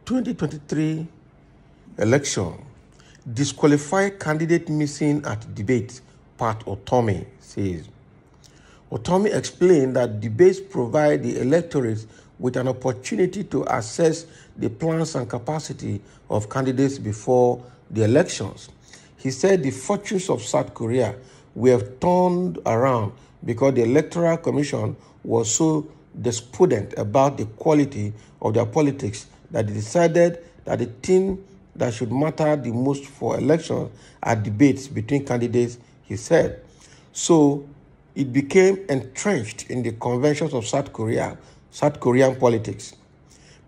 ...2023 election. Disqualify candidate missing at debate, part Utomi says. Utomi explained that debates provide the electorate with an opportunity to assess the plans and capacity of candidates before the elections. He said the fortunes of South Korea were turned around because the Electoral Commission was so despondent about the quality of their politics that they decided that the thing that should matter the most for elections are debates between candidates, he said. So it became entrenched in the conventions of South Korean politics.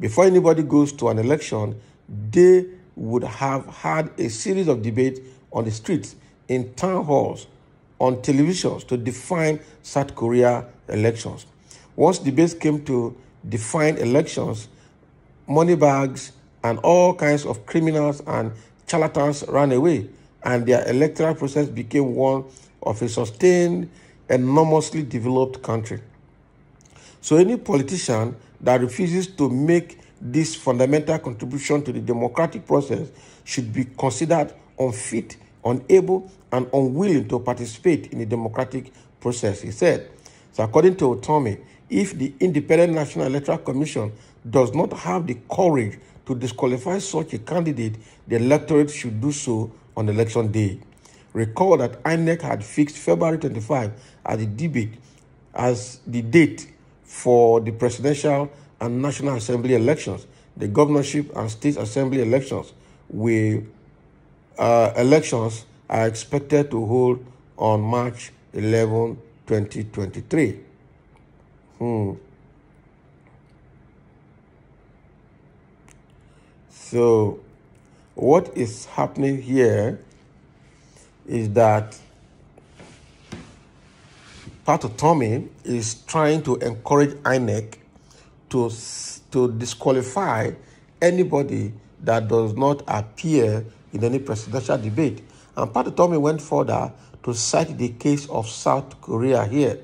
Before anybody goes to an election, they would have had a series of debates on the streets, in town halls, on televisions to define South Korea elections. Once debates came to define elections, money bags and all kinds of criminals and charlatans ran away, and their electoral process became one of a sustained, enormously developed country. So any politician that refuses to make this fundamental contribution to the democratic process should be considered unfit, unable, and unwilling to participate in the democratic process, he said. So according to Utomi, if the Independent National Electoral Commission does not have the courage to disqualify such a candidate, the electorate should do so on election day. Recall that Inec had fixed February 25 as the date for the presidential and National Assembly elections. The governorship and state assembly elections are expected to hold on March 11, 2023. So what is happening here is that Pat Utomi is trying to encourage Inec to disqualify anybody that does not appear in any presidential debate. And Pat Utomi went further to cite the case of South Korea here.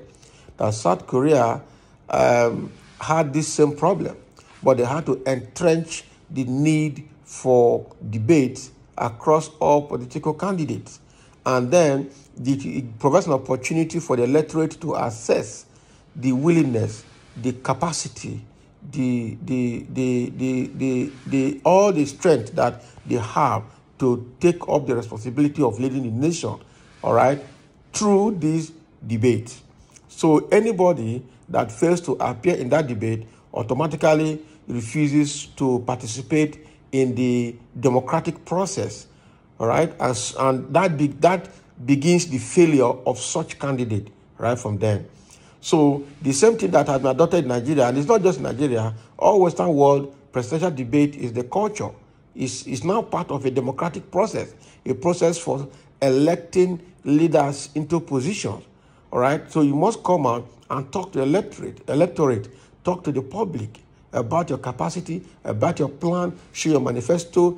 That South Korea had this same problem, but they had to entrench the need for debates across all political candidates. And then it provides an opportunity for the electorate to assess the willingness, the capacity, all the strength that they have to take up the responsibility of leading the nation, all right, through these debates. So anybody that fails to appear in that debate automatically refuses to participate in the democratic process, all right, and that begins the failure of such candidate right from then. So the same thing that has been adopted in Nigeria, and it's not just Nigeria, all Western world presidential debate is the culture. It's now part of a democratic process, a process for electing leaders into positions, all right? So you must come out and talk to the electorate, talk to the public about your capacity, about your plan, show your manifesto,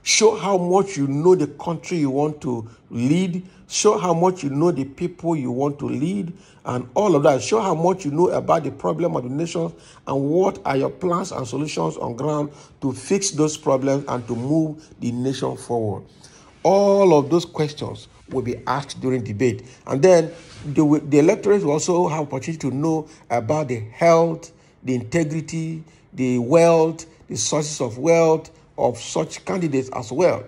show how much you know the country you want to lead, show how much you know the people you want to lead, and all of that. Show how much you know about the problem of the nation and what are your plans and solutions on ground to fix those problems and to move the nation forward. All of those questions will be asked during debate. And then the electorate will also have opportunity to know about the health, the integrity, the wealth, the sources of wealth of such candidates as well.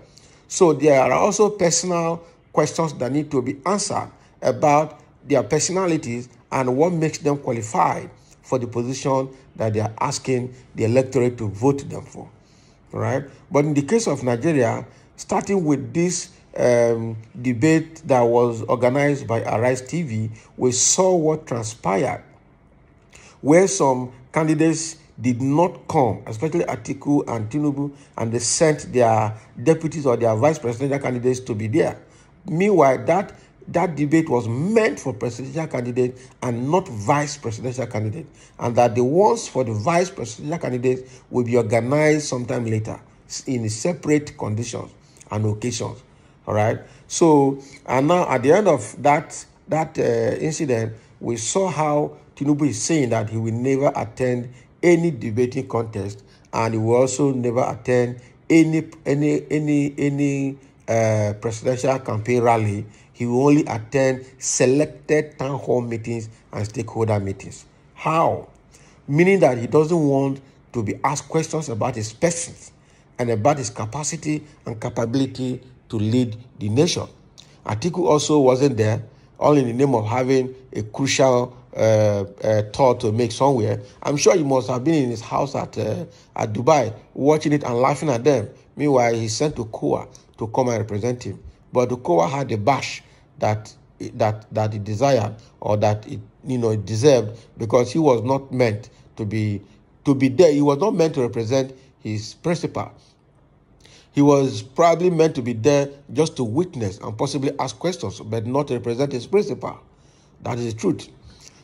So there are also personal questions that need to be answered about their personalities and what makes them qualified for the position that they are asking the electorate to vote them for. All right. But in the case of Nigeria, starting with this debate that was organized by Arise TV, we saw what transpired, where some candidates did not come, especially Atiku and Tinubu, and they sent their deputies or their vice presidential candidates to be there. Meanwhile, that debate was meant for presidential candidates and not vice presidential candidates, and that the ones for the vice presidential candidates will be organized sometime later in separate conditions and occasions. All right. So, and now at the end of that incident, we saw how Tinubu is saying that he will never attend any debating contest, and he will also never attend any presidential campaign rally. He will only attend selected town hall meetings and stakeholder meetings. How? Meaning that he doesn't want to be asked questions about his person and about his capacity and capability to lead the nation. Atiku also wasn't there, all in the name of having a crucial thought to make somewhere. I'm sure he must have been in his house at Dubai, watching it and laughing at them. Meanwhile, he sent to Kowa to come and represent him. But the Kowa had a bash that he desired, or that it deserved, because he was not meant to be there. He was not meant to represent his principal. He was probably meant to be there just to witness and possibly ask questions, but not to represent his principal. That is the truth.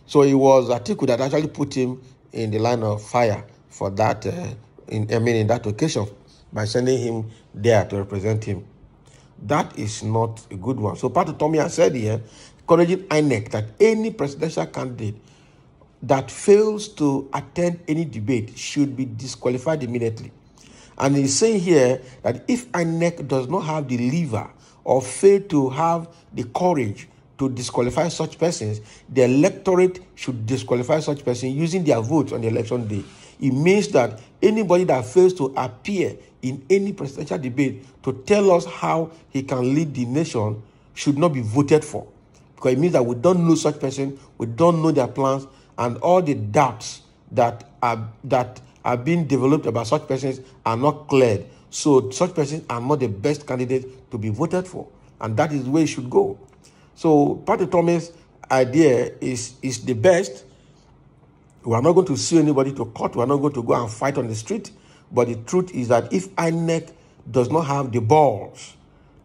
So it was Atiku that actually put him in the line of fire for that, in that occasion, by sending him there to represent him. That is not a good one. So Pat Utomi has said here, encouraging Inec that any presidential candidate that fails to attend any debate should be disqualified immediately. And he's saying here that if Inec does not have the lever or fail to have the courage to disqualify such persons, the electorate should disqualify such persons using their votes on the election day. It means that anybody that fails to appear in any presidential debate to tell us how he can lead the nation should not be voted for. Because it means that we don't know such person, we don't know their plans, and all the doubts that are being developed about such persons are not cleared. So such persons are not the best candidates to be voted for. And that is where it should go. So Pat Utomi's idea is the best. We are not going to sue anybody to court. We are not going to go and fight on the street. But the truth is that if INEC does not have the balls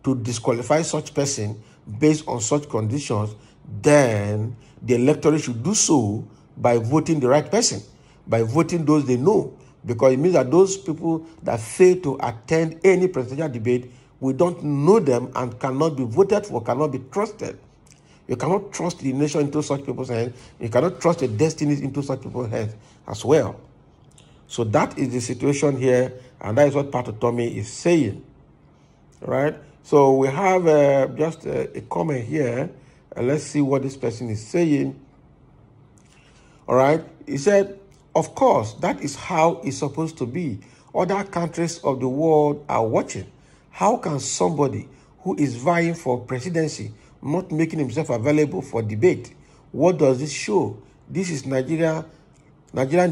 to disqualify such person based on such conditions, then the electorate should do so by voting the right person, by voting those they know. Because it means that those people that fail to attend any presidential debate, we don't know them and cannot be voted for, cannot be trusted. You cannot trust the nation into such people's hands. You cannot trust the destinies into such people's hands as well. So that is the situation here, and that is what Pat Utomi is saying. All right? So we have just a comment here. Let's see what this person is saying. All right? He said, of course, that is how it's supposed to be. Other countries of the world are watching. How can somebody who is vying for presidency not making himself available for debate? What does this show? This is Nigerian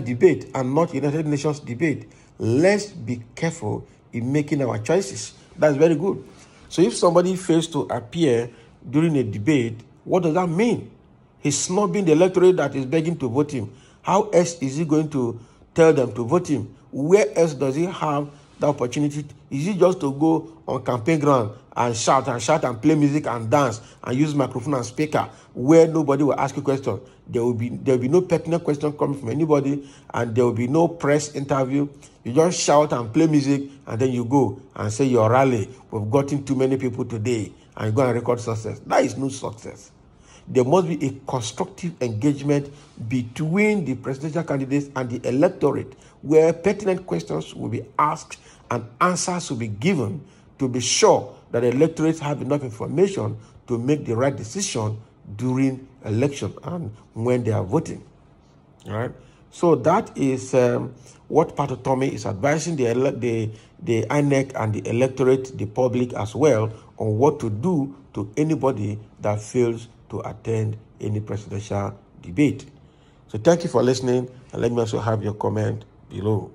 debate and not United Nations debate. Let's be careful in making our choices. That's very good. So if somebody fails to appear during a debate, what does that mean? He's snubbing the electorate that is begging to vote him. How else is he going to tell them to vote him? Where else does he have the opportunity? Is it just to go on campaign ground and shout and play music and dance and use microphone and speaker where nobody will ask you questions? There will be no pertinent question coming from anybody, and there will be no press interview. You just shout and play music, and then you go and say your rally, we've gotten too many people today, and you go and record success. That is no success. There must be a constructive engagement between the presidential candidates and the electorate, where pertinent questions will be asked and answers will be given to be sure that the electorates have enough information to make the right decision during election and when they are voting. All right. So that is what Pat Utomi is advising the INEC and the electorate, the public as well, on what to do to anybody that fails to attend any presidential debate. So thank you for listening, and let me also have your comment below.